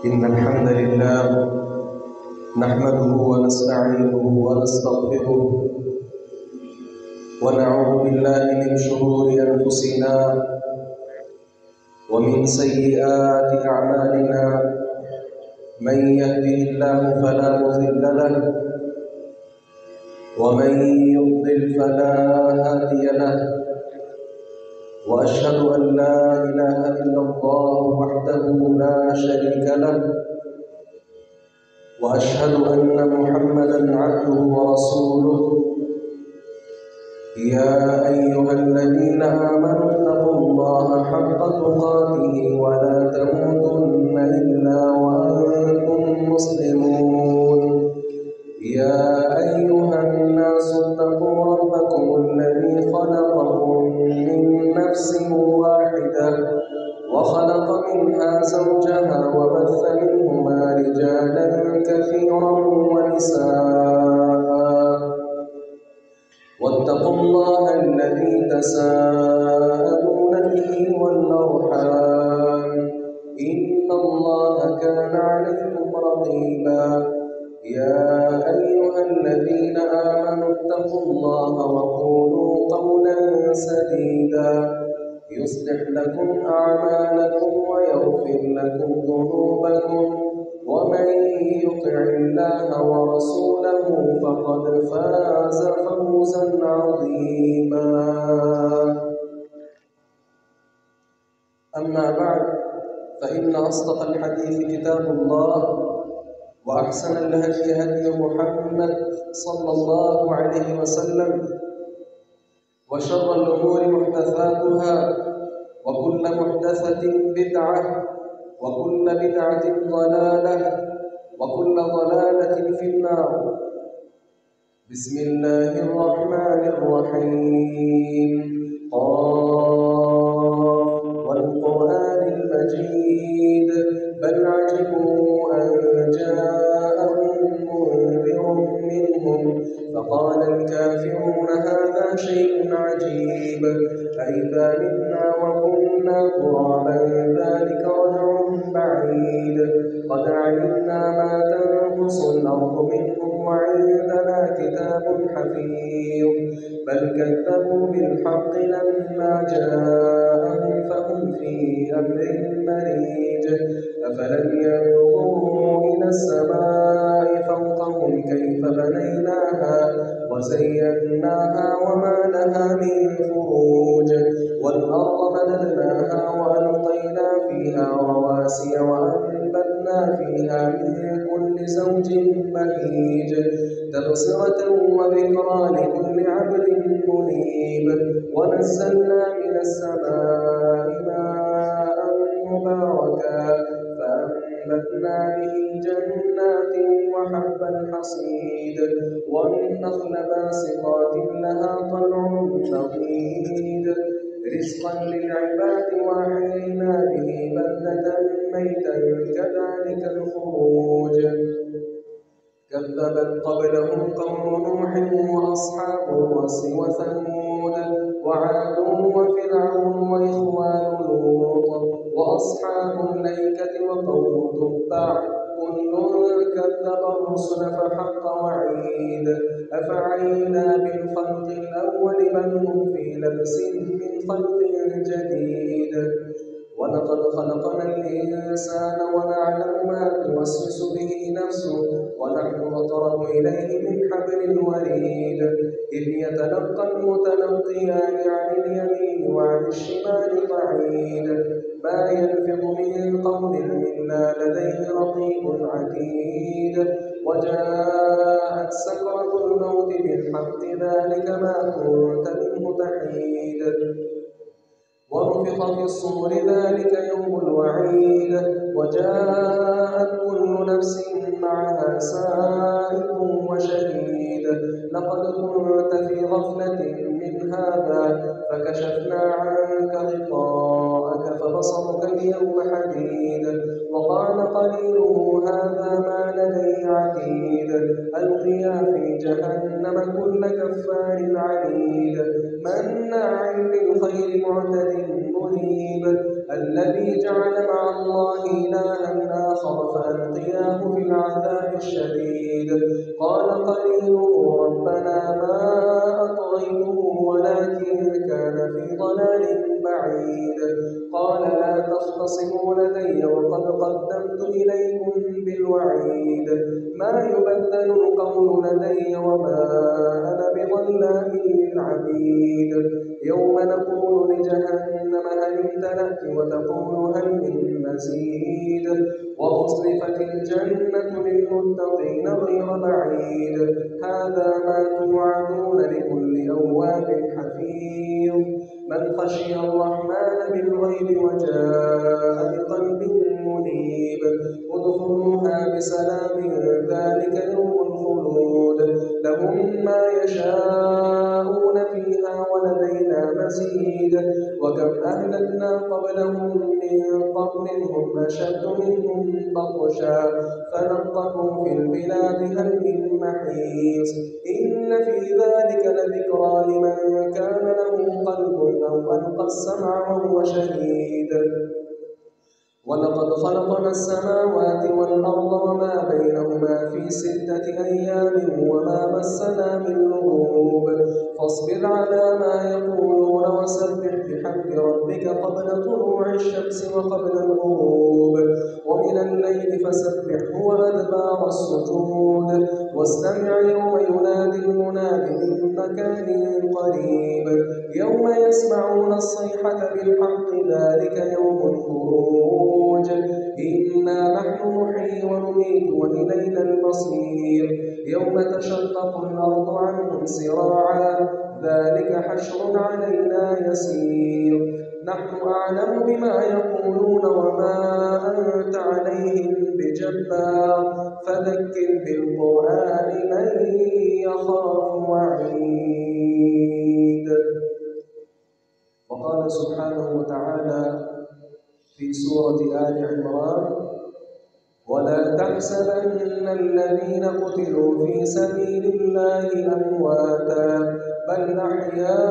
إن الحمد لله نحمده ونستعينه ونستغفره ونعوذ بالله من شرور أنفسنا ومن سيئات أعمالنا. من يهده الله فلا مضل له ومن يضلل فلا هادي له، وأشهد أن لا إله إلا الله وحده لا شريك له، وأشهد أن محمدًا عبده ورسوله. يا أيها الذين آمنوا اتقوا الله حق تقاته ولا تموتن إلا وأنتم مسلمون. يا أيها الناس اتقوا ربكم الذي خلقكم من نفس واحدة وخلق منها زوجها وبث منهما رجالا كثيرا ونساء، واتقوا الله الذي تساءلون به والأرحام، إن الله كان عليكم رقيبا. يا أيها الذين آمنوا اتقوا الله وقولوا قولا سديدا يصلح لكم أعمالكم ويغفر لكم ذنوبكم، ومن يطع الله ورسوله فقد فاز فوزا عظيما. أما بعد، فإن أصدق الحديث كتاب الله، وأحسن الهدي هدي محمد صلى الله عليه وسلم، وشر الأمور محدثاتها، وكل محدثة بدعة، وكل بدعة ضلالة، وكل ضلالة في النار. بسم الله الرحمن الرحيم. قاف والقرآن المجيد، بل عجبوا أن جاءهم منذر منهم فقال الكافرون هذا شيء عجيب، أئذا متنا وكنا ترابا ذلك رجع بعيد. قد علمنا ما تنقص الأرض منهم وعندنا كتاب حفيظ. بل كذبوا بالحق لما جاءهم فهم في أمر مريج. أفلم ينظروا إلى السماء فوقهم كيف بنيناها وزيناها وما لها من فروج، والأرض مددناها وألقينا فيها رواسي وأنبتنا فيها من كل زوج بهيج، تبصرة وذكرى لكل عبد منيب. ونزلنا من السماء ماء مباركا فأنبتنا به جنات وحب الحصيد، والنخل باسقات لها طلع نضيد، رزقا للعباد وأحيينا به بلدة ميتا كذلك الخروج. كذبت قبلهم قوم نوح وأصحاب الرس وثمود وعاد وفرعون وإخوان لوط وأصحاب الأيكة وقوم تبع، كل كذب الرسل فحق وعيد. أفعينا بالخلق الأول بل هم في لبس من خلق جديد. ولقد خلقنا الإنسان ونعلم ما توسوس به نفسه، ونحن أقرب إليه من حبل الوريد. إذ يتلقى المتلقيان عن اليمين وعن الشمال قعيد. ما يلفظ من قول إلا لديه رقيب عتيد. وجاءت سكرة الموت بالحق ذلك ما كنت منه تحيد. ونفخ في الصور ذلك يوم الوعيد. وجاءت كل نفس معها سائق وشهيد. لقد كنت في غفلة من هذا فكشفنا عنك غطاءك فبصرك اليوم حديد. وقال قرينه هذا ما لدي عتيد. ألقيا في جهنم كل كفار عنيد. مناع للخير معتد مريب. الذي جعل مع الله إلها آخر استكبر فألقياه في العذاب الشديد قال قرينه ربنا ما أطغيته ولكن كان في ضلال بعيد قال لا تختصموا لدي وقد قدمت إليكم بالوعيد ما يبدل القول لدي وما أنا بظلام للعبيد يوم نقول لجهنم هل امتلأت وتقول هل من مزيد وأزلفت الجنة للمتقين غير بعيد هذا ما توعدون لكل أواب حفيظ من خشي الرحمن بالغيب وجاء بقلب منيب ادخلوها بسلام ذلك يوم الخلود لهم ما يشاءون فيها ولدينا مزيد وكم أهلكنا قبلهم من قرن هم أشد منهم بطشا فنقبوا في البلاد هل من محيص إن في ذلك لذكرى لمن كان له قلب أو ألقى السمع وهو شهيد ولقد خلقنا السماوات والأرض وما بينهما في 6 أيام وما مسنا من لغوب فاصبر على ما يقولون وسبح بحمد ربك قبل طلوع الشمس وقبل الغروب ومن الليل فسبحه وأدبار السجود واستمع يوم ينادي المناد من مكان قريب يوم يسمعون الصيحة بالحق ذلك يوم الخروج إنا نحن نحيي ونميت وإلينا المصير يوم تشقق الأرض عنهم سراعا ذلك حشر علينا يسير نحن أعلم بما يقولون وما أنت عليهم بجبار فذكر بالقرآن من يخاف وعيد وقال سبحانه وتعالى في سورة آل عمران ولا تحسبن الذين قتلوا في سبيل الله أمواتا بل أحياء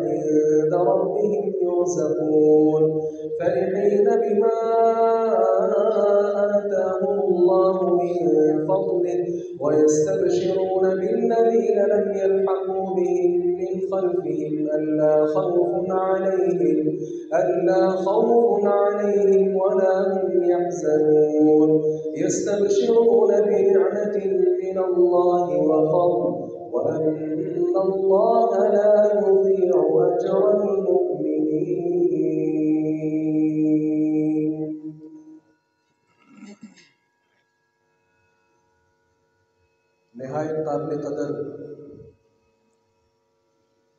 عند ربهم يرزقون فرحين بما آتاهم الله من فضله ويستبشرون بالذين لم يلحقوا بهم من خلفهم ألا خوف عليهم ولا هم يحزنون يستبشرون بنعمة من الله وفضل وأن الله لا يضيع أجر المؤمنين نهاية قابل قدر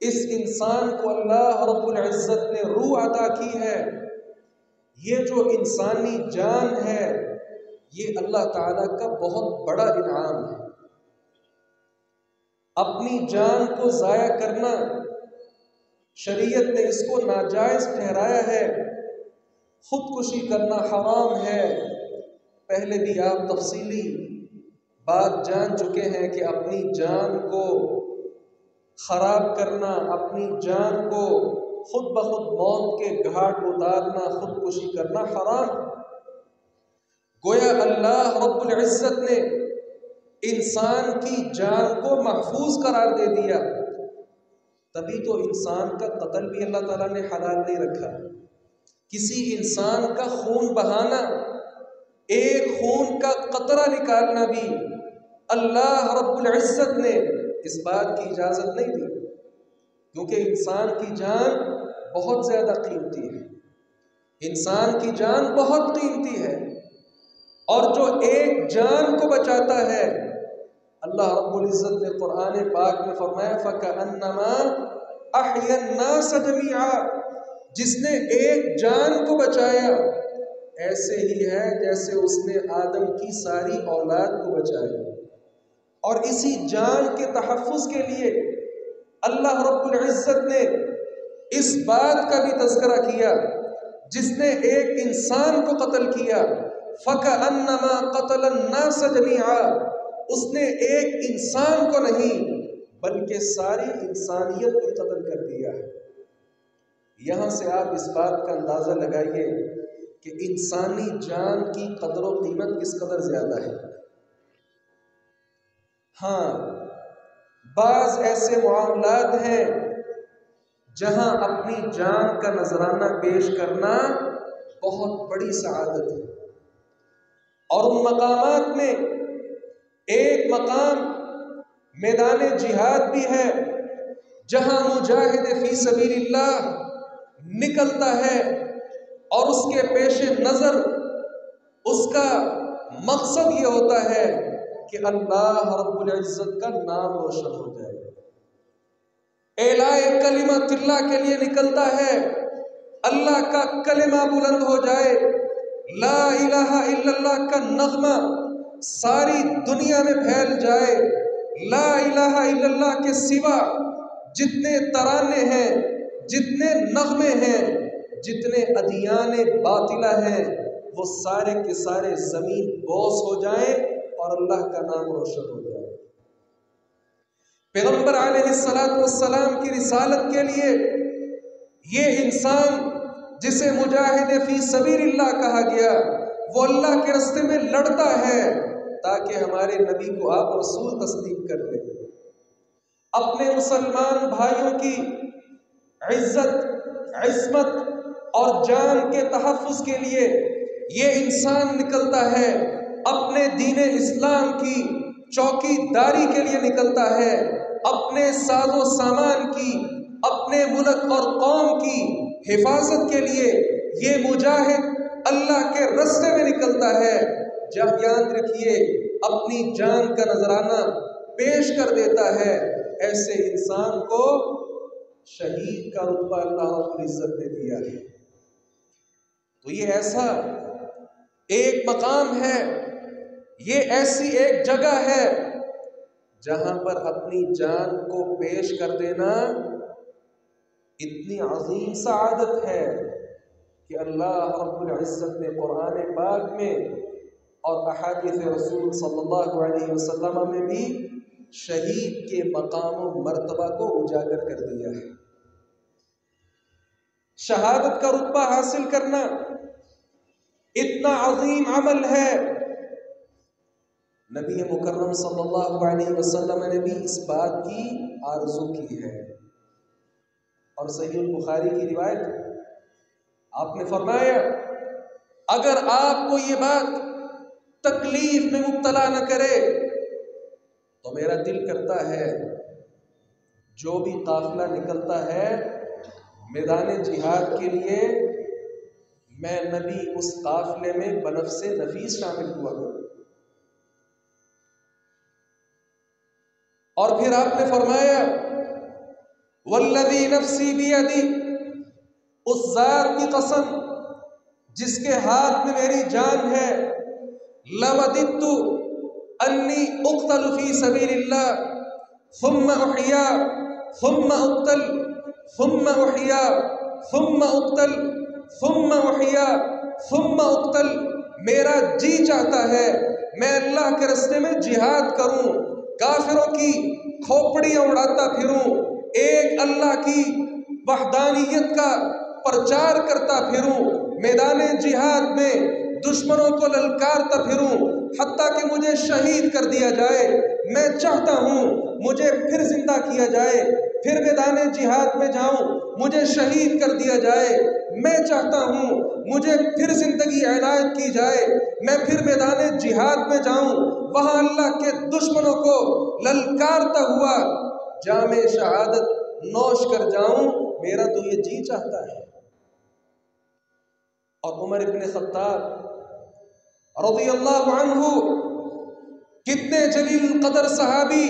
اس انسان کو اللہ رب العزت نے روح عطا کی ہے. یہ جو انسانی جان ہے یہ اللہ تعالیٰ کا بہت بڑا انعام ہے. اپنی جان کو ضائع کرنا شریعت نے اس کو ناجائز ٹھہرایا ہے. خودکشی کرنا حرام ہے. پہلے بھی آپ تفصیلی بات جان چکے ہیں کہ اپنی جان کو خراب کرنا، اپنی جان کو خود بخود موت کے گھاٹ اتارنا، خودکشی کرنا حرام. گویا اللہ رب العزت نے انسان کی جان کو محفوظ قرار دے دیا. تبھی تو انسان کا قتل بھی اللہ تعالیٰ نے حلال نہیں رکھا. کسی انسان کا خون بہانا، ایک خون کا قطرہ نکالنا بھی اللہ رب العزت نے اس بات کی اجازت نہیں دی، کیونکہ انسان کی جان بہت زیادہ قیمتی ہے. انسان کی جان بہت قیمتی ہے، اور جو ایک جان کو بچاتا ہے، اللہ رب العزت نے قرآن پاک میں فرمایا فَكَأَنَّمَا أَحْيَا النَّاسَ جَمِيعًا، جس نے ایک جان کو بچایا ایسے ہی ہے جیسے اس نے آدم کی ساری اولاد کو بچایا. اور اسی جان کے تحفظ کے لیے اللہ رب العزت نے اس بات کا بھی تذکرہ کیا، جس نے ایک انسان کو قتل کیا فَكَأَنَّمَا قَتَلَ النَّاسَ جَمِيعًا، اس نے ایک انسان کو نہیں بلکہ ساری انسانیت کو قتل کر دیا ہے. یہاں سے آپ اس بات کا اندازہ لگائیے کہ انسانی جان کی قدر و قیمت کس قدر زیادہ ہے. ہاں، بعض ایسے معاملات ہیں جہاں اپنی جان کا نذرانہ پیش کرنا بہت بڑی سعادت ہے، اور ان مقامات میں ایک مقام میدان جہاد بھی ہے، جہاں مجاہد فی سبیل اللہ نکلتا ہے اور اس کے پیش نظر اس کا مقصد یہ ہوتا ہے کہ اللہ رب العزت کا نام روشن ہو جائے. اعلاء کلمت اللہ کے لیے نکلتا ہے، اللہ کا کلمہ بلند ہو جائے، لا الہ الا اللہ کا نغمہ ساری دنیا میں پھیل جائے. لا الہ الا اللہ کے سوا جتنے ترانے ہیں، جتنے نغمے ہیں، جتنے ادیان باطلہ ہیں، وہ سارے کے سارے زمین بوس ہو جائیں اور اللہ کا نام روشن ہو جائے. پیغمبر علیہ السلام کی رسالت کے لیے یہ انسان جسے مجاہد فی سبیل اللہ کہا گیا، وہ اللہ کے راستے میں لڑتا ہے تاکہ ہمارے نبی کو آپ رسول تسلیم کر لیں. اپنے مسلمان بھائیوں کی عزت، عصمت اور جان کے تحفظ کے لیے یہ انسان نکلتا ہے، اپنے دین اسلام کی چوکی داری کے لیے نکلتا ہے، اپنے ساز و سامان کی، اپنے ملک اور قوم کی حفاظت کے لیے یہ مجاہد اللہ کے راستے میں نکلتا ہے. جب یاد رکھیے اپنی جان کا نذرانہ پیش کر دیتا ہے، ایسے انسان کو شہید کا رتبہ اللہ رب العزت نے دیا ہے. تو یہ ایسا ایک مقام ہے، یہ ایسی ایک جگہ ہے جہاں پر اپنی جان کو پیش کر دینا اتنی عظیم سعادت ہے کہ اللہ رب العزت نے قرآن پاک میں اور احادیث رسول صلی اللہ علیہ وسلم میں بھی شہید کے مقام و مرتبہ کو اجاگر کر دیا ہے. شہادت کا رتبہ حاصل کرنا اتنا عظیم عمل ہے. نبی مکرم صلی اللہ علیہ وسلم نے بھی اس بات کی آرزو کی ہے، اور صحیح البخاری کی روایت آپ نے فرمایا اگر آپ کو یہ بات تکلیف میں مبتلا نہ کرے تو میرا دل کرتا ہے جو بھی قافلہ نکلتا ہے میدان جہاد کے لیے، میں نبی اس قافلے میں بنفس نفیس شامل ہوا کروں. اور پھر آپ نے فرمایا والذی نفسی بیدی، اس ذات کی قسم جس کے ہاتھ میں میری جان ہے، لوددت انی اقتل فی سبیل اللہ ثم احیا ثم اقتل ثم احیا ثم اقتل ثم احیا ثم اقتل، میرا جی چاہتا ہے میں اللہ کے راستے میں جہاد کروں، کافروں کی کھوپڑیاں اڑاتا پھروں، ایک اللہ کی وحدانیت کا پرچار کرتا پھروں، میدان جہاد میں دشمنوں کو للکارتا پھروں، حتیٰ کہ مجھے شہید کر دیا جائے۔ میں چاہتا ہوں مجھے پھر زندہ کیا جائے، پھر میدان جہاد میں جاؤں، مجھے شہید کر دیا جائے۔ میں چاہتا ہوں مجھے پھر زندگی عنایت کی جائے، میں پھر میدان جہاد میں جاؤں، وہاں اللہ کے دشمنوں کو للکارتا ہوا جام شہادت نوش کر جاؤں، میرا تو یہ جی چاہتا ہے۔ اور عمر ابن خطاب رضی اللہ عنہ، کتنے جلیل قدر صحابی،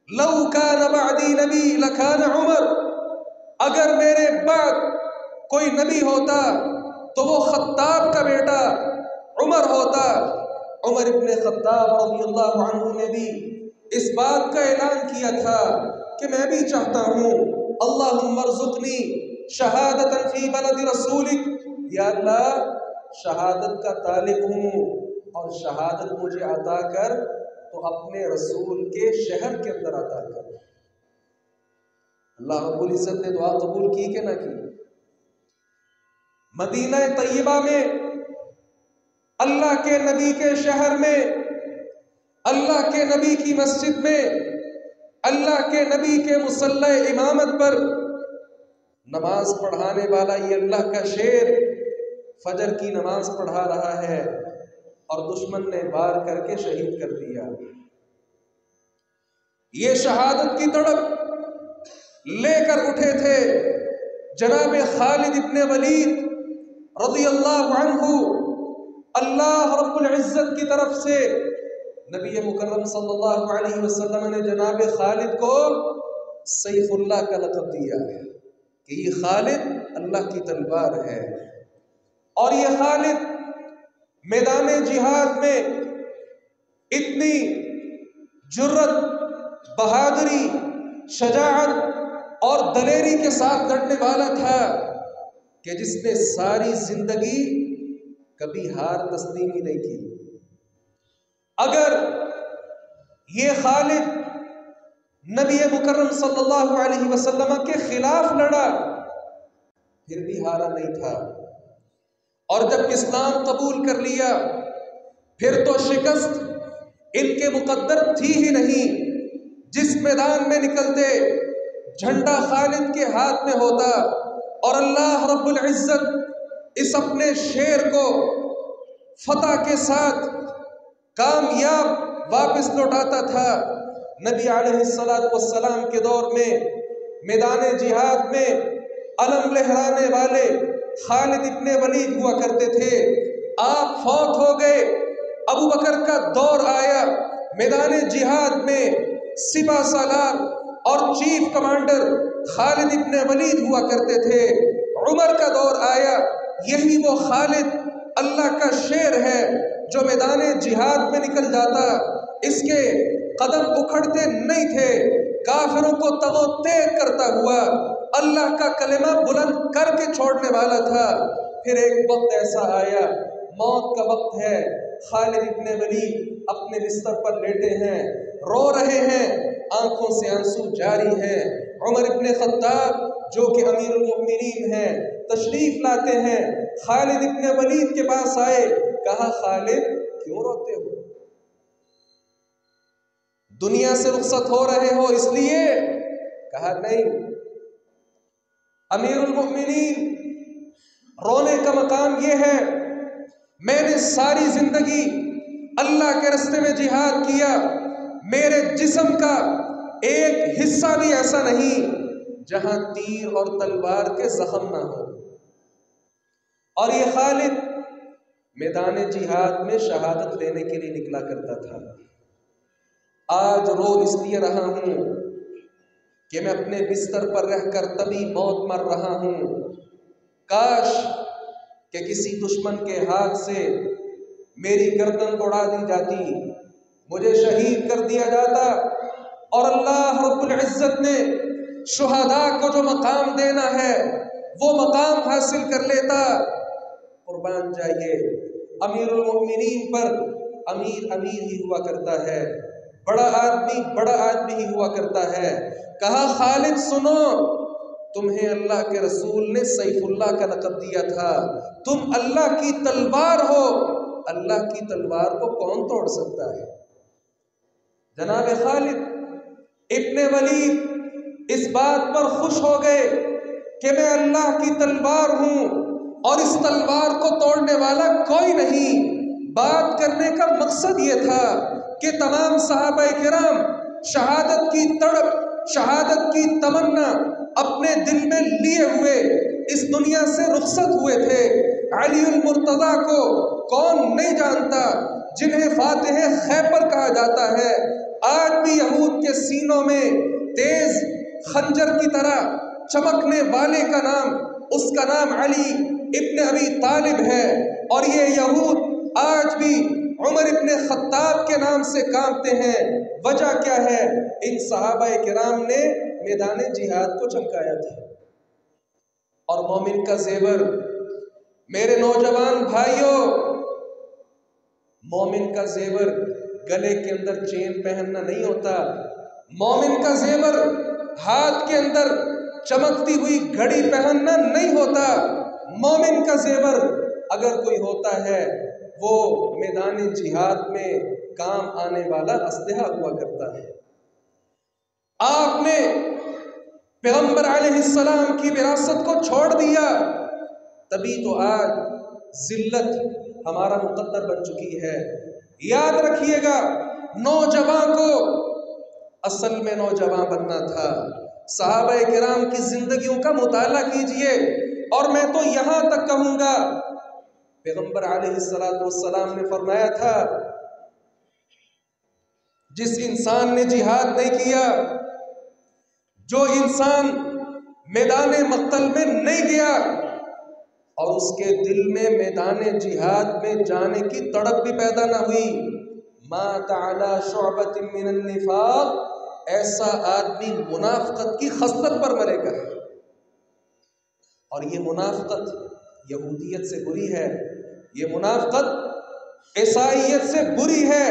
لو کان بعدی نبی لکان عمر، اگر میرے بعد کوئی نبی ہوتا تو وہ خطاب کا بیٹا عمر ہوتا۔ عمر ابن خطاب رضی اللہ عنہ نے بھی اس بات کا اعلان کیا تھا کہ میں بھی چاہتا ہوں اللہم ارزقنی شہادتا فی بلد رسولک، یا اللہ شہادت کا طالب ہوں اور شہادت مجھے عطا کر تو اپنے رسول کے شہر کے اندر عطا کر۔ اللہ رب العزت نے دعا قبول کی کہ نہ کی؟ مدینہ طیبہ میں، اللہ کے نبی کے شہر میں، اللہ کے نبی کی مسجد میں، اللہ کے نبی کے مصلی امامت پر نماز پڑھانے والا یہ اللہ کا شیر فجر کی نماز پڑھا رہا ہے اور دشمن نے وار کر کے شہید کر دیا۔ یہ شہادت کی تڑپ لے کر اٹھے تھے جناب خالد ابن ولید رضی اللہ عنہ۔ اللہ رب العزت کی طرف سے نبی مکرم صلی اللہ علیہ وسلم نے جناب خالد کو سیف اللہ کا لقب دیا ہے کہ یہ خالد اللہ کی تلوار ہے، اور یہ خالد میدان جہاد میں اتنی جرت، بہادری، شجاعت اور دلیری کے ساتھ لڑنے والا تھا کہ جس نے ساری زندگی کبھی ہار تسلیم ہی نہیں کی۔ اگر یہ خالد نبی مکرم صلی اللہ علیہ وسلم کے خلاف لڑا پھر بھی ہارا نہیں تھا، اور جب اسلام قبول کر لیا پھر تو شکست ان کے مقدر تھی ہی نہیں۔ جس میدان میں نکلتے جھنڈا خالد کے ہاتھ میں ہوتا اور اللہ رب العزت اس اپنے شیر کو فتح کے ساتھ کامیاب واپس لوٹاتا تھا۔ نبی علیہ السلام کے دور میں میدان جہاد میں علم لہرانے والے خالد ابن ولید ہوا کرتے تھے۔ آپ فوت ہو گئے، ابو بکر کا دور آیا، میدان جہاد میں سپہ سالار اور چیف کمانڈر خالد ابن ولید ہوا کرتے تھے۔ عمر کا دور آیا، یہی وہ خالد اللہ کا شیر ہے جو میدان جہاد میں نکل جاتا، اس کے قدم اکھڑتے نہیں تھے، کافروں کو تغو تیغ کرتا ہوا اللہ کا کلمہ بلند کر کے چھوڑنے والا تھا۔ پھر ایک وقت ایسا آیا، موت کا وقت ہے، خالد ابن ولید اپنے بستر پر لیٹے ہیں، رو رہے ہیں، آنکھوں سے آنسو جاری ہیں۔ عمر ابن خطاب جو کہ امیر المؤمنین ہیں تشریف لاتے ہیں، خالد ابن ولید کے پاس آئے، کہا خالد کیوں روتے ہو؟ دنیا سے رخصت ہو رہے ہو اس لیے؟ کہا نہیں امیر المؤمنین، رونے کا مقام یہ ہے میں نے ساری زندگی اللہ کے راستے میں جہاد کیا، میرے جسم کا ایک حصہ بھی ایسا نہیں جہاں تیر اور تلوار کے زخم نہ ہو۔ اور یہ خالد میدان جہاد میں شہادت لینے کے لیے نکلا کرتا تھا۔ آج رو اس لیے رہا ہوں کہ میں اپنے بستر پر رہ کر تبھی موت مر رہا ہوں، کاش کہ کسی دشمن کے ہاتھ سے میری گردن اڑا دی جاتی، مجھے شہید کر دیا جاتا، اور اللہ رب العزت نے شہداء کو جو مقام دینا ہے وہ مقام حاصل کر لیتا۔ قربان جائیے، امیر المؤمنین پر امیر امیر ہی ہوا کرتا ہے، بڑا آدمی ہی ہوا کرتا ہے۔ کہا خالد سنو، تمہیں اللہ کے رسول نے سیف اللہ کا لقب دیا تھا، تم اللہ کی تلوار ہو، اللہ کی تلوار کو کون توڑ سکتا ہے؟ جناب خالد ابن ولید اس بات پر خوش ہو گئے کہ میں اللہ کی تلوار ہوں اور اس تلوار کو توڑنے والا کوئی نہیں۔ بات کرنے کا مقصد یہ تھا کہ تمام صحابہ کرام شہادت کی تڑپ، شہادت کی تمنا اپنے دل میں لیے ہوئے اس دنیا سے رخصت ہوئے تھے۔ علی المرتضیٰ کو کون نہیں جانتا، جنہیں فاتح خیبر کہا جاتا ہے۔ آج بھی یہود کے سینوں میں تیز خنجر کی طرح چمکنے والے کا نام، اس کا نام علی ابن ابی طالب ہے، اور یہ یہود آج بھی عمر ابن خطاب کے نام سے کانپتے ہیں۔ وجہ کیا ہے؟ ان صحابہ کرام نے میدان جہاد کو چمکایا تھا۔ اور مومن کا زیور، میرے نوجوان بھائیوں، مومن کا زیور گلے کے اندر چین پہننا نہیں ہوتا، مومن کا زیور ہاتھ کے اندر چمکتی ہوئی گھڑی پہننا نہیں ہوتا۔ مومن کا زیور اگر کوئی ہوتا ہے وہ میدان جہاد میں کام آنے والا اسلحہ ہوا کرتا ہے۔ آپ نے پیغمبر علیہ السلام کی وراثت کو چھوڑ دیا، تبھی تو آج ذلت ہمارا مقدر بن چکی ہے۔ یاد رکھیے گا، نوجوان کو اصل میں نوجوان بننا تھا۔ صحابہ کرام کی زندگیوں کا مطالعہ کیجئے، اور میں تو یہاں تک کہوں گا، پیغمبر علیہ السلام نے فرمایا تھا جس انسان نے جہاد نہیں کیا، جو انسان میدان مقتل میں نہیں گیا اور اس کے دل میں میدان جہاد میں جانے کی تڑپ بھی پیدا نہ ہوئی، مات علی شعبۃ من النفاق، ایسا آدمی منافقت کی خصلت پر مرے گا۔ اور یہ منافقت یہودیت سے بری ہے، یہ منافقت عیسائیت سے بری ہے،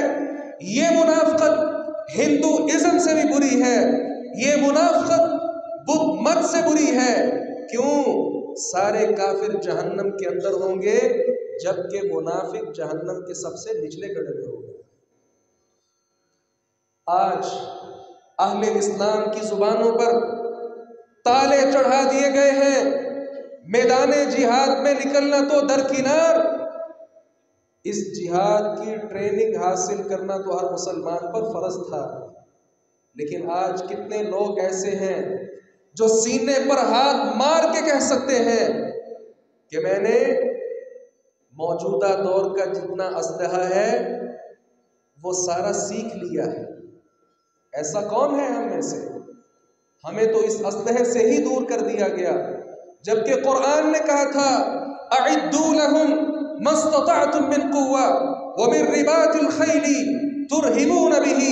یہ منافقت ہندوازم سے بھی بری ہے، یہ منافقت بدھ مت سے بری ہے۔ کیوں؟ سارے کافر جہنم کے اندر ہوں گے، جبکہ منافق جہنم کے سب سے نچلے گڑھے میں ہوں گے۔ آج اہل اسلام کی زبانوں پر تالے چڑھا دیے گئے ہیں، میدان جہاد میں نکلنا تو درکنار، اس جہاد کی ٹریننگ حاصل کرنا تو ہر مسلمان پر فرض تھا، لیکن آج کتنے لوگ ایسے ہیں جو سینے پر ہاتھ مار کے کہہ سکتے ہیں کہ میں نے موجودہ دور کا جتنا اسلحہ ہے وہ سارا سیکھ لیا ہے۔ ایسا کون ہے ہم میں سے؟ ہمیں تو اس اسلحے سے ہی دور کر دیا گیا، جبکہ قرآن نے کہا تھا اعدوا لهم ما استطعتم من قوة ومن رباط الخيل ترهبون به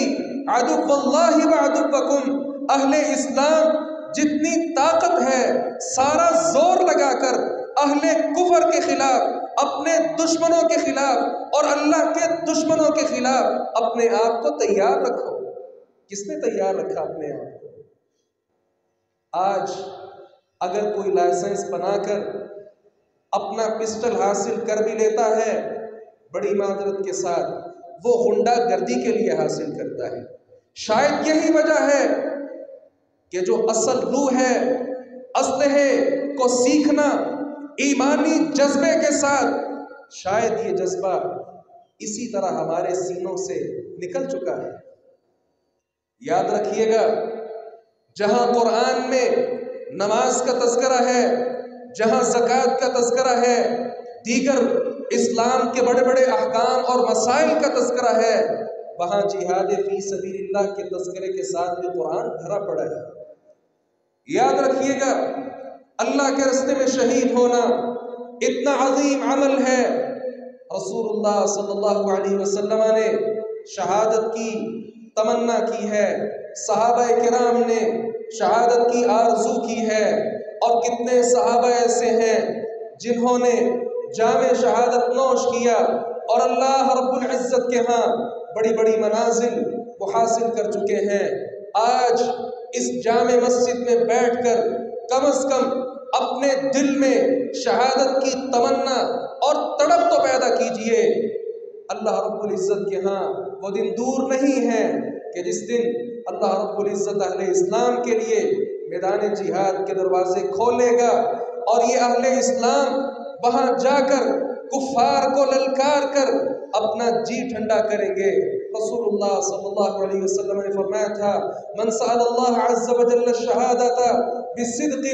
عدو الله وعدوكم۔ اہل اسلام جتنی طاقت ہے سارا زور لگا کر اہل کفر کے خلاف، اپنے دشمنوں کے خلاف اور اللہ کے دشمنوں کے خلاف اپنے آپ کو تیار رکھو۔ کس نے تیار رکھا اپنے آپ کو؟ آج اگر کوئی لائسنس بنا کر اپنا پسٹل حاصل کر بھی لیتا ہے، بڑی معذرت کے ساتھ وہ غنڈہ گردی کے لیے حاصل کرتا ہے۔ شاید یہی وجہ ہے کہ جو اصل روح ہے اسلحے کو سیکھنا ایمانی جذبے کے ساتھ، شاید یہ جذبہ اسی طرح ہمارے سینوں سے نکل چکا ہے۔ یاد رکھیے گا، جہاں قرآن میں نماز کا تذکرہ ہے، جہاں زکوٰۃ کا تذکرہ ہے، دیگر اسلام کے بڑے بڑے احکام اور مسائل کا تذکرہ ہے، وہاں جہاد فی سبیل اللہ کے تذکرے کے ساتھ بھی قرآن بھرا پڑا ہے۔ یاد رکھیے گا اللہ کے راستے میں شہید ہونا اتنا عظیم عمل ہے. رسول اللہ صلی اللہ علیہ وسلم نے شہادت کی تمنا کی ہے، صحابہ کرام نے شہادت کی آرزو کی ہے، اور کتنے صحابہ ایسے ہیں جنہوں نے جام شہادت نوش کیا اور اللہ رب العزت کے ہاں بڑی بڑی منازل وہ حاصل کر چکے ہیں. آج اس جامع مسجد میں بیٹھ کر کم از کم اپنے دل میں شہادت کی تمنا اور تڑپ تو پیدا کیجئے. اللہ رب العزت کے ہاں وہ دن دور نہیں ہے کہ جس دن اللہ رب العزت اہل اسلام کے لیے میدان جہاد کے دروازے کھولے گا، اور یہ اہل اسلام وہاں جا کر کفار کو للکار کر اپنا جی ٹھنڈا کریں گے. رسول اللہ صلی اللہ علیہ وسلم نے فرمایا تھا، من سأل اللہ عز وجل الشہادۃ بصدق،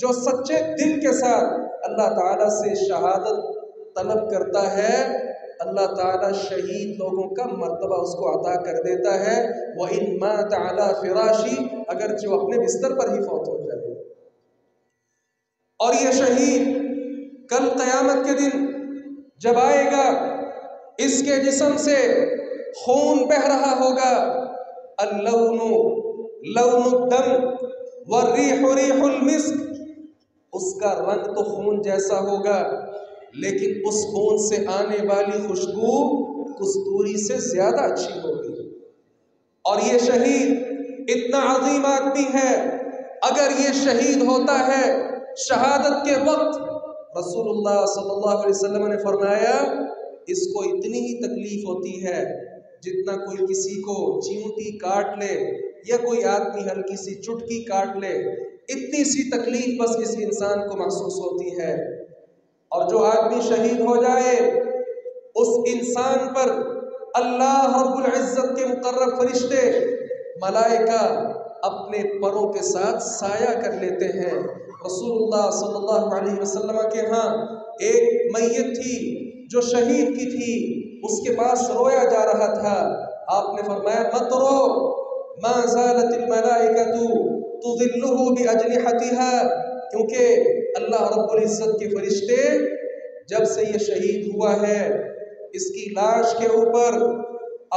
جو سچے دل کے ساتھ اللہ تعالیٰ سے شہادت طلب کرتا ہے، اللہ تعالیٰ شہید لوگوں کا مرتبہ اس کو عطا کر دیتا ہے. وَإِن مَاتَ عَلَى فِرَاشِهِ، اگرچہ وہ اپنے بستر پر ہی فوت ہو جائے. اور یہ شہید کل قیامت کے دن جب آئے گا، اس کے جسم سے خون بہ رہا ہوگا. اللون لون الدم والریح ریح المسک، اس کا رنگ تو خون جیسا ہوگا، لیکن اس خون سے آنے والی خوشبو کستوری سے زیادہ اچھی ہوگی. اور یہ شہید اتنا عظیم آدمی ہے، اگر یہ شہید ہوتا ہے شہادت کے وقت، رسول اللہ صلی اللہ علیہ وسلم نے فرمایا اس کو اتنی ہی تکلیف ہوتی ہے جتنا کوئی کسی کو چیونٹی کاٹ لے یا کوئی آدمی ہلکی سی چٹکی کاٹ لے، اتنی سی تکلیف بس اس انسان کو محسوس ہوتی ہے. اور جو آدمی شہید ہو جائے اس انسان پر اللہ رب العزت کے مقرب فرشتے ملائکہ اپنے پروں کے ساتھ سایہ کر لیتے ہیں. رسول اللہ صلی اللہ علیہ وسلم کے ہاں ایک میت تھی جو شہید کی تھی، اس کے پاس رویا جا رہا تھا. آپ نے فرمایا مت رو، ما زالت الملائکۃ تظلہ باجنحتها، کیونکہ اللہ رب العزت کے فرشتے جب سے یہ شہید ہوا ہے اس کی لاش کے اوپر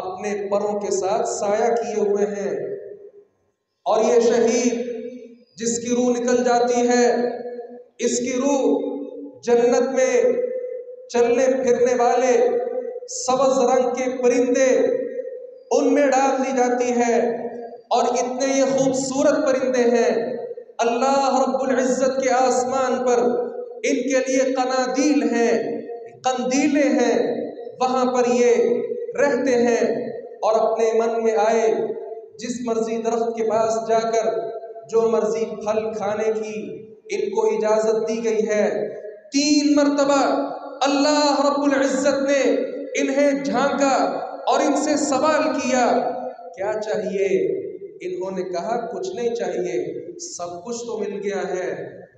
اپنے پروں کے ساتھ سایہ کیے ہوئے ہیں. اور یہ شہید جس کی روح نکل جاتی ہے، اس کی روح جنت میں چلنے پھرنے والے سبز رنگ کے پرندے ان میں ڈال دی جاتی ہے. اور اتنے یہ خوبصورت پرندے ہیں، اللہ رب العزت کے آسمان پر ان کے لیے قنادیل ہیں، قندیلیں ہیں، وہاں پر یہ رہتے ہیں اور اپنے من میں آئے جس مرضی درخت کے پاس جا کر جو مرضی پھل کھانے کی ان کو اجازت دی گئی ہے. 3 مرتبہ اللہ رب العزت نے انہیں جھانکا اور ان سے سوال کیا کیا چاہیے؟ انہوں نے کہا کچھ نہیں چاہیے، سب کچھ تو مل گیا ہے،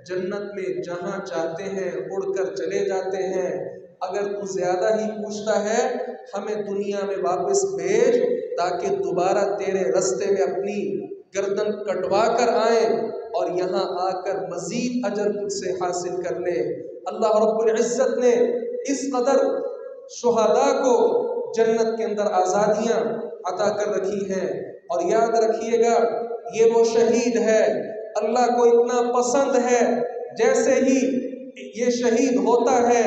جنت میں جہاں چاہتے ہیں اڑ کر چلے جاتے ہیں. اگر تو زیادہ ہی پوچھتا ہے ہمیں دنیا میں واپس بھیج تاکہ دوبارہ تیرے رستے میں اپنی گردن کٹوا کر آئیں اور یہاں آ کر مزید اجر تجھ سے حاصل کر لیں. اللہ رب العزت نے اس قدر شہداء کو جنت کے اندر آزادیاں عطا کر رکھی ہیں. اور یاد رکھیے گا یہ وہ شہید ہے اللہ کو اتنا پسند ہے، جیسے ہی یہ شہید ہوتا ہے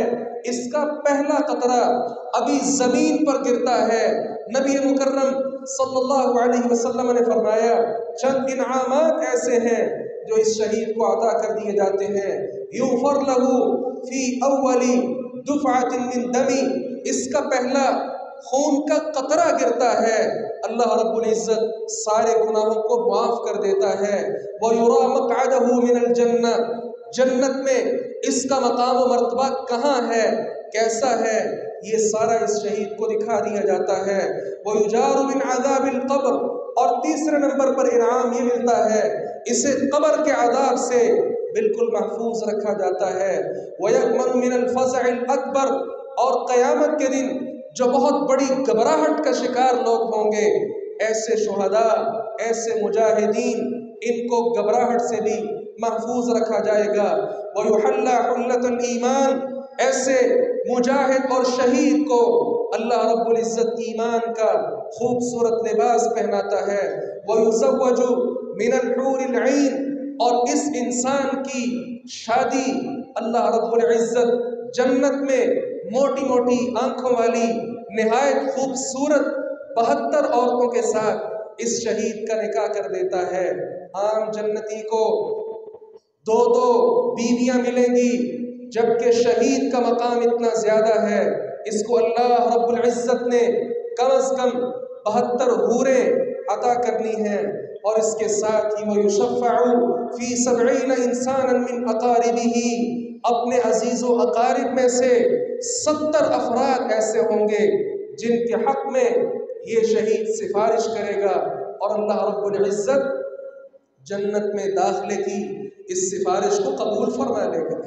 اس کا پہلا قطرہ ابھی زمین پر گرتا ہے. نبی مکرم صلی اللہ علیہ وسلم نے فرمایا چند انعامات ایسے ہیں جو اس شہید کو عطا کر دیے جاتے ہیں. یغفر له فی اول دفعۃ من دمی، اس کا پہلا خون کا قطرہ گرتا ہے، اللہ رب العزت سارے گناہوں کو معاف کر دیتا ہے. وَيُرَى مَقْعَدَهُ مِنَ الْجَنَّةِ، جنت میں اس کا مقام و مرتبہ کہاں ہے، کیسا ہے، یہ سارا اس شہید کو دکھا دیا جاتا ہے. وَيُجَارُ مِنْ عَذَابِ الْقَبْرِ، اور تیسرے نمبر پر انعام یہ ملتا ہے اسے قبر کے عذاب سے بالکل محفوظ رکھا جاتا ہے. وَيَأْمَنُ مِنَ الْفَزْعِ الْأَكْبَرِ، اور قیامت کے دن جو بہت بڑی گھبراہٹ کا شکار لوگ ہوں گے، ایسے شہداء، ایسے مجاہدین ان کو گھبراہٹ سے بھی محفوظ رکھا جائے گا۔ وَيُحَلَّى حُلَّةَ الْإِيمَانِ، ایسے مجاہد اور شہید کو اللہ رب العزت ایمان کا خوبصورت لباس پہناتا ہے۔ وَيُزَوَّجُ مِنَ الْحُورِ الْعِينِ، اور اس انسان کی شادی اللہ رب العزت جنت میں موٹی موٹی آنکھوں والی نہایت خوبصورت 72 عورتوں کے ساتھ اس شہید کا نکاح کر دیتا ہے۔ عام جنتی کو 2 بیویاں ملیں گی، جبکہ شہید کا مقام اتنا زیادہ ہے، اس کو اللہ رب العزت نے کم از کم 72 حوریں عطا کرنی ہیں، اور اس کے ساتھ ہی وہ یشفع فی 70 انسانا من اقاربہ، اپنے عزیز و اقارب میں سے 70 افراد ایسے ہوں گے جن کے حق میں یہ شہید سفارش کرے گا، اور اللہ رب العزت جنت میں داخلے کی اس سفارش کو قبول فرما لے گا۔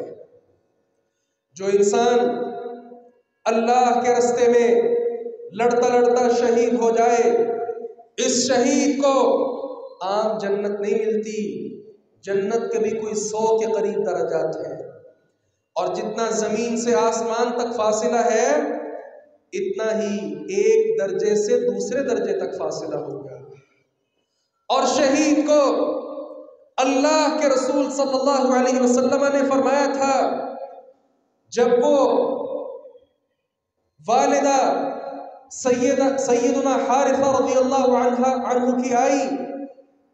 جو انسان اللہ کے راستے میں لڑتا لڑتا شہید ہو جائے، اس شہید کو عام جنت نہیں ملتی، جنت کے بھی کوئی 100 کے قریب درجات ہیں، اور جتنا زمین سے آسمان تک فاصلہ ہے اتنا ہی ایک درجے سے دوسرے درجے تک فاصلہ ہوگا۔ اور شہید کو اللہ کے رسول صلی اللہ علیہ وسلم نے فرمایا تھا، جب وہ والدہ سیدنا حارثہ رضی اللہ عنہ کی آئی،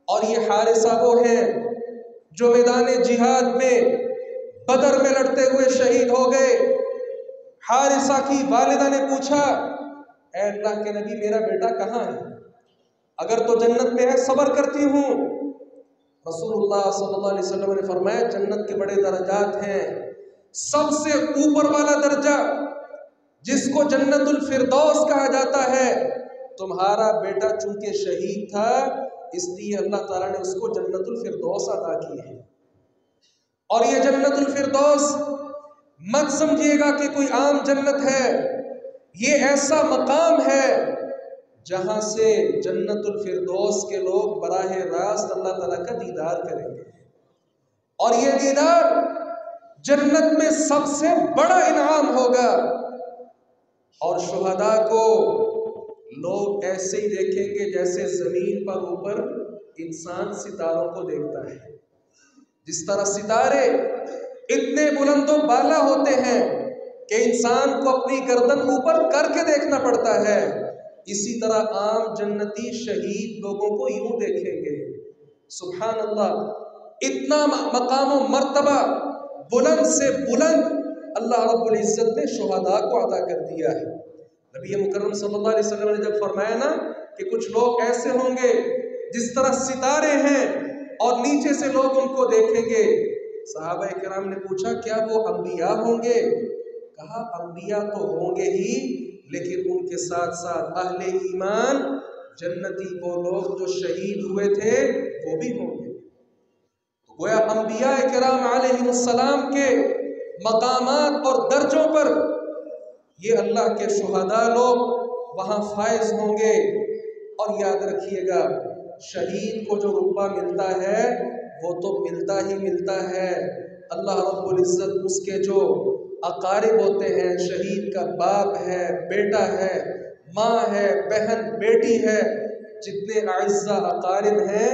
اور یہ حارثہ وہ ہیں جو میدان جہاد میں بدر میں لڑتے ہوئے شہید ہو گئے۔ حارثہ کی والدہ نے پوچھا، اے اللہ کے نبی میرا بیٹا کہاں ہے؟ اگر تو جنت میں ہے صبر کرتی ہوں۔ رسول اللہ صلی اللہ علیہ وسلم نے فرمایا جنت کے بڑے درجات ہیں، سب سے اوپر والا درجہ جس کو جنت الفردوس کہا جاتا ہے، تمہارا بیٹا چونکہ شہید تھا اس لیے اللہ تعالیٰ نے اس کو جنت الفردوس عطا کی ہے۔ اور یہ جنت الفردوس مت سمجھیے گا کہ کوئی عام جنت ہے، یہ ایسا مقام ہے جہاں سے جنت الفردوس کے لوگ براہ راست اللہ تعالیٰ کا دیدار کریں گے، اور یہ دیدار جنت میں سب سے بڑا انعام ہوگا۔ اور شہداء کو لوگ ایسے ہی دیکھیں گے جیسے زمین پر اوپر انسان ستاروں کو دیکھتا ہے، جس طرح ستارے اتنے بلند و بالا ہوتے ہیں کہ انسان کو اپنی گردن اوپر کر کے دیکھنا پڑتا ہے، اسی طرح عام جنتی شہید لوگوں کو یوں دیکھیں گے۔ سبحان اللہ، اتنا مقام و مرتبہ بلند سے بلند اللہ رب العزت نے شہداء کو عطا کر دیا ہے۔ نبی مکرم صلی اللہ علیہ وسلم نے جب فرمایا نا کہ کچھ لوگ ایسے ہوں گے جس طرح ستارے ہیں اور نیچے سے لوگ ان کو دیکھیں گے، صحابہ کرام نے پوچھا کیا وہ انبیاء ہوں گے؟ کہا انبیاء تو ہوں گے ہی، لیکن ان کے ساتھ ساتھ اہل ایمان جنتی وہ لوگ جو شہید ہوئے تھے وہ بھی ہوں گے۔ تو گویا انبیاء کرام علیہ السلام کے مقامات اور درجوں پر یہ اللہ کے شہداء لوگ وہاں فائز ہوں گے۔ اور یاد رکھیے گا شہید کو جو رتبہ ملتا ہے وہ تو ملتا ہی ملتا ہے، اللہ رب العزت اس کے جو اقارب ہوتے ہیں، شہید کا باپ ہے، بیٹا ہے، ماں ہے، بہن بیٹی ہے، جتنے اعزاء اقارب ہیں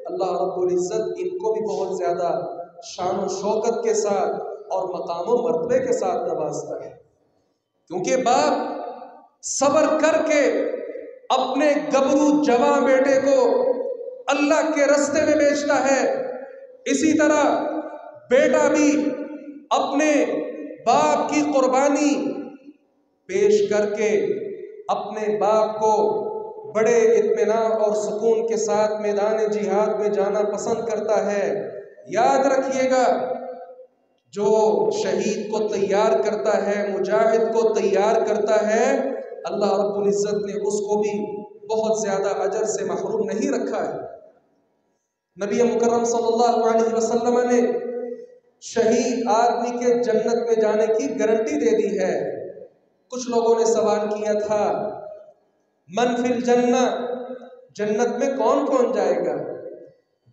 اللہ رب العزت ان کو بھی بہت زیادہ شان و شوکت کے ساتھ اور مقام و مرتبے کے ساتھ نوازتا ہے، کیونکہ باپ صبر کر کے اپنے گبرو جوان بیٹے کو اللہ کے راستے میں بیچتا ہے، اسی طرح بیٹا بھی اپنے باپ کی قربانی پیش کر کے اپنے باپ کو بڑے اطمینان اور سکون کے ساتھ میدان جہاد میں جانا پسند کرتا ہے۔ یاد رکھیے گا جو شہید کو تیار کرتا ہے، مجاہد کو تیار کرتا ہے، اللہ رب العزت نے اس کو بھی بہت زیادہ اجر سے محروم نہیں رکھا ہے۔ نبی مکرم صلی اللہ علیہ وسلم نے شہید آدمی کے جنت میں جانے کی گارنٹی دے دی ہے۔ کچھ لوگوں نے سوال کیا تھا من فی الجنہ، جنت میں کون کون جائے گا؟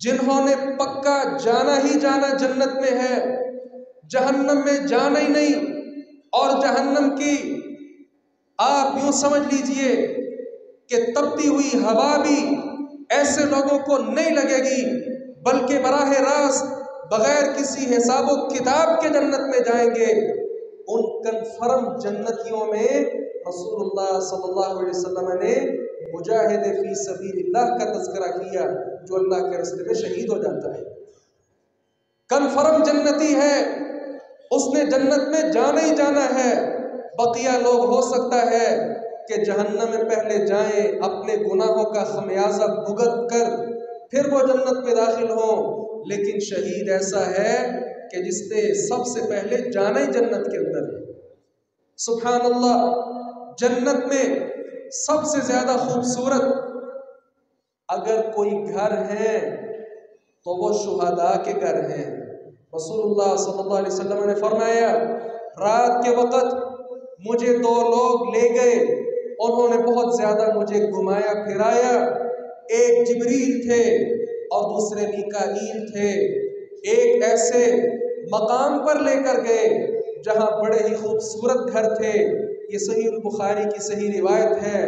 جنہوں نے پکا جانا ہی جانا جنت میں ہے، جہنم میں جانا ہی نہیں، اور جہنم کی آپ یوں سمجھ لیجئے کہ تپتی ہوئی ہوا بھی ایسے لوگوں کو نہیں لگے گی، بلکہ براہ راست بغیر کسی حساب و کتاب کے جنت میں جائیں گے۔ ان کنفرم جنتیوں میں رسول اللہ صلی اللہ علیہ وسلم نے مجاہد فی سبیل اللہ کا تذکرہ کیا، جو اللہ کے راستے میں شہید ہو جاتا ہے، کنفرم جنتی ہے، اس نے جنت میں جانا ہی جانا ہے۔ بقیہ لوگ ہو سکتا ہے کہ جہنم میں پہلے جائیں، اپنے گناہوں کا خمیازہ بھگت کر پھر وہ جنت میں داخل ہوں، لیکن شہید ایسا ہے کہ جس نے سب سے پہلے جانا ہی جنت کے اندر ہے۔ سبحان اللہ، جنت میں سب سے زیادہ خوبصورت اگر کوئی گھر ہے تو وہ شہداء کے گھر ہیں۔ رسول اللہ صلی اللہ علیہ وسلم نے فرمایا، رات کے وقت مجھے دو لوگ لے گئے، انہوں نے بہت زیادہ مجھے گھمایا پھرایا، ایک جبریل تھے اور دوسرے میکائیل تھے، ایک ایسے مقام پر لے کر گئے جہاں بڑے ہی خوبصورت گھر تھے۔ یہ صحیح البخاری کی صحیح روایت ہے۔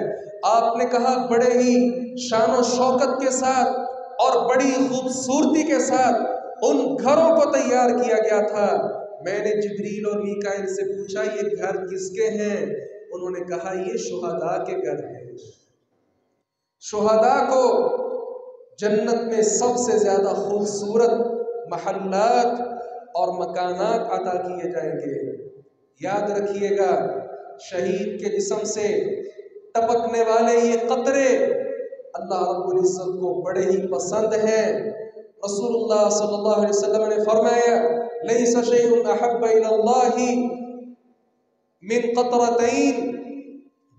آپ نے کہا بڑے ہی شان و شوکت کے ساتھ اور بڑی خوبصورتی کے ساتھ ان گھروں کو تیار کیا گیا تھا۔ میں نے جبریل اور میکائیل سے پوچھا یہ گھر کس کے ہیں؟ انہوں نے کہا یہ شہداء کے گھر ہیں۔ شہداء کو جنت میں سب سے زیادہ خوبصورت محلات اور مکانات عطا کیے جائیں گے۔ یاد رکھیے گا، شہید کے جسم سے ٹپکنے والے یہ قطرے اللہ رب العزت کو بڑے ہی پسند ہیں۔ رسول اللہ صلی اللہ علیہ وسلم نے فرمایا، لیس شیء احب الی اللہ من قطرتین،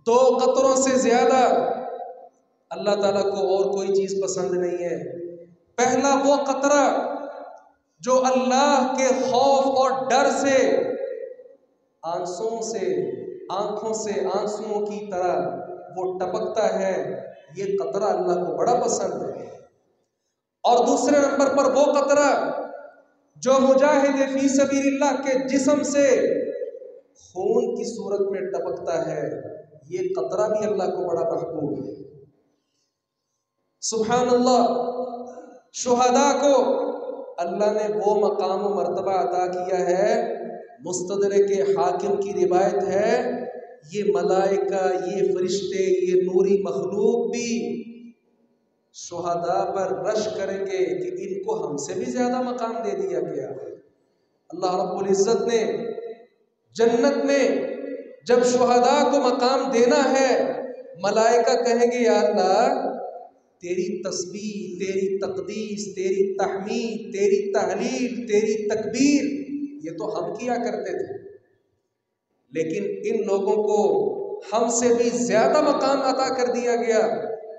دو قطروں سے زیادہ اللہ تعالیٰ کو اور کوئی چیز پسند نہیں ہے۔ پہلا وہ قطرہ جو اللہ کے خوف اور ڈر سے آنکھوں سے آنسوؤں کی طرح وہ ٹپکتا ہے، یہ قطرہ اللہ کو بڑا پسند ہے۔ اور دوسرے نمبر پر وہ قطرہ جو مجاہد فی سبیل اللہ کے جسم سے خون کی صورت میں ٹپکتا ہے، یہ قطرہ بھی اللہ کو بڑا محبوب ہے۔ سبحان اللہ، شہداء کو اللہ نے وہ مقام و مرتبہ عطا کیا ہے۔ مستدرک حاکم کی روایت ہے، یہ ملائکہ، یہ فرشتے، یہ نوری مخلوق بھی شہداء پر رش کریں گے کہ ان کو ہم سے بھی زیادہ مقام دے دیا گیا۔ اللہ رب العزت نے جنت میں جب شہداء کو مقام دینا ہے، ملائکہ کہیں گے یا اللہ تیری تسبیح، تیری تقدیس، تیری تحمید، تیری تحلیل، تیری تکبیر یہ تو ہم کیا کرتے تھے، لیکن ان لوگوں کو ہم سے بھی زیادہ مقام عطا کر دیا گیا۔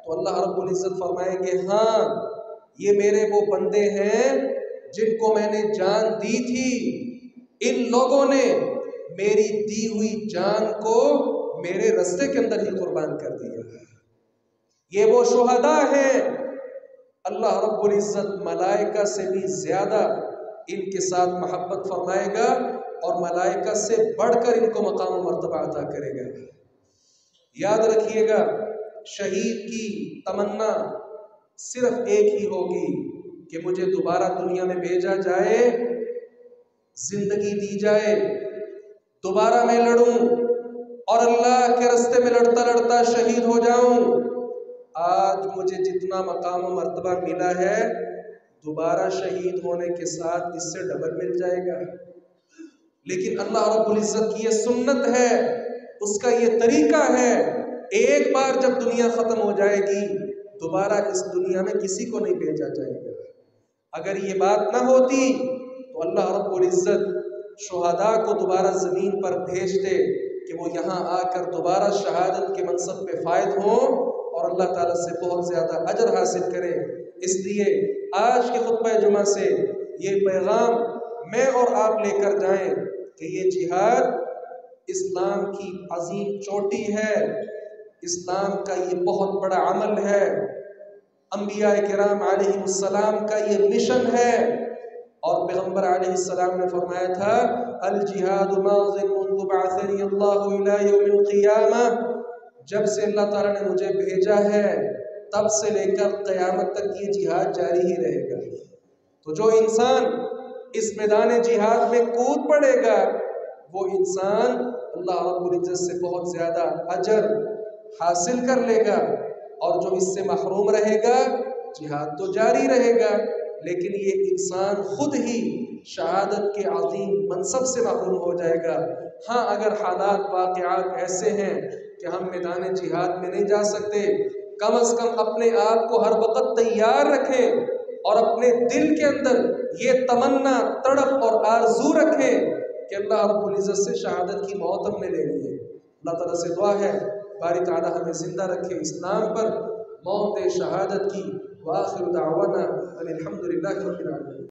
تو اللہ رب العزت فرمائیں گے ہاں یہ میرے وہ بندے ہیں جن کو میں نے جان دی تھی، ان لوگوں نے میری دی ہوئی جان کو میرے رستے کے اندر ہی قربان کر دیا۔ یہ وہ شہداء ہیں، اللہ رب العزت ملائکہ سے بھی زیادہ ان کے ساتھ محبت فرمائے گا اور ملائکہ سے بڑھ کر ان کو مقام و مرتبہ عطا کرے گا۔ یاد رکھیے گا، شہید کی تمنا صرف ایک ہی ہوگی کہ مجھے دوبارہ دنیا میں بھیجا جائے، زندگی دی جائے، دوبارہ میں لڑوں اور اللہ کے راستے میں لڑتا لڑتا شہید ہو جاؤں۔ آج مجھے جتنا مقام و مرتبہ ملا ہے، دوبارہ شہید ہونے کے ساتھ اس سے ڈبل مل جائے گا۔ لیکن اللہ رب العزت کی یہ سنت ہے، اس کا یہ طریقہ ہے، ایک بار جب دنیا ختم ہو جائے گی دوبارہ اس دنیا میں کسی کو نہیں بھیجا جائے گا۔ اگر یہ بات نہ ہوتی تو اللہ رب العزت شہداء کو دوبارہ زمین پر بھیجتے کہ وہ یہاں آ کر دوبارہ شہادت کے منصب پہ فائد ہوں اور اللہ تعالیٰ سے بہت زیادہ اجر حاصل کریں۔ اس لیے آج کے خطبہ جمعہ سے یہ پیغام میں اور آپ لے کر جائیں کہ یہ جہاد اسلام کی عظیم چوٹی ہے، اسلام کا یہ بہت بڑا عمل ہے۔ انبیاء کرام علیہم کا یہ مشن ہے، اور پیغمبر علیہ السلام نے فرمایا تھا الجہاد ماض منذ بعثنی اللہ الی یوم القیامہ، جب سے اللہ تعالیٰ نے مجھے بھیجا ہے تب سے لے کر قیامت تک یہ جہاد جاری ہی رہے گا۔ تو جو انسان اس میدان جہاد میں کود پڑے گا وہ انسان اللہ رب العزت سے بہت زیادہ اجر حاصل کر لے گا، اور جو اس سے محروم رہے گا جہاد تو جاری رہے گا لیکن یہ انسان خود ہی شہادت کے عظیم منصب سے محروم ہو جائے گا۔ ہاں اگر حالات واقعات ایسے ہیں کہ ہم میدان جہاد میں نہیں جا سکتے، کم از کم اپنے آپ کو ہر وقت تیار رکھیں اور اپنے دل کے اندر یہ تمنا، تڑپ اور آرزو رکھیں کہ اللہ رب العزت سے شہادت کی موت ہم نے لینی ہے۔ اللہ تعالیٰ سے دعا ہے باری تعالیٰ ہمیں زندہ رکھے اسلام پر، موت شہادت کی۔ وآخر دعوانا ان الحمد للہ رب العالمین۔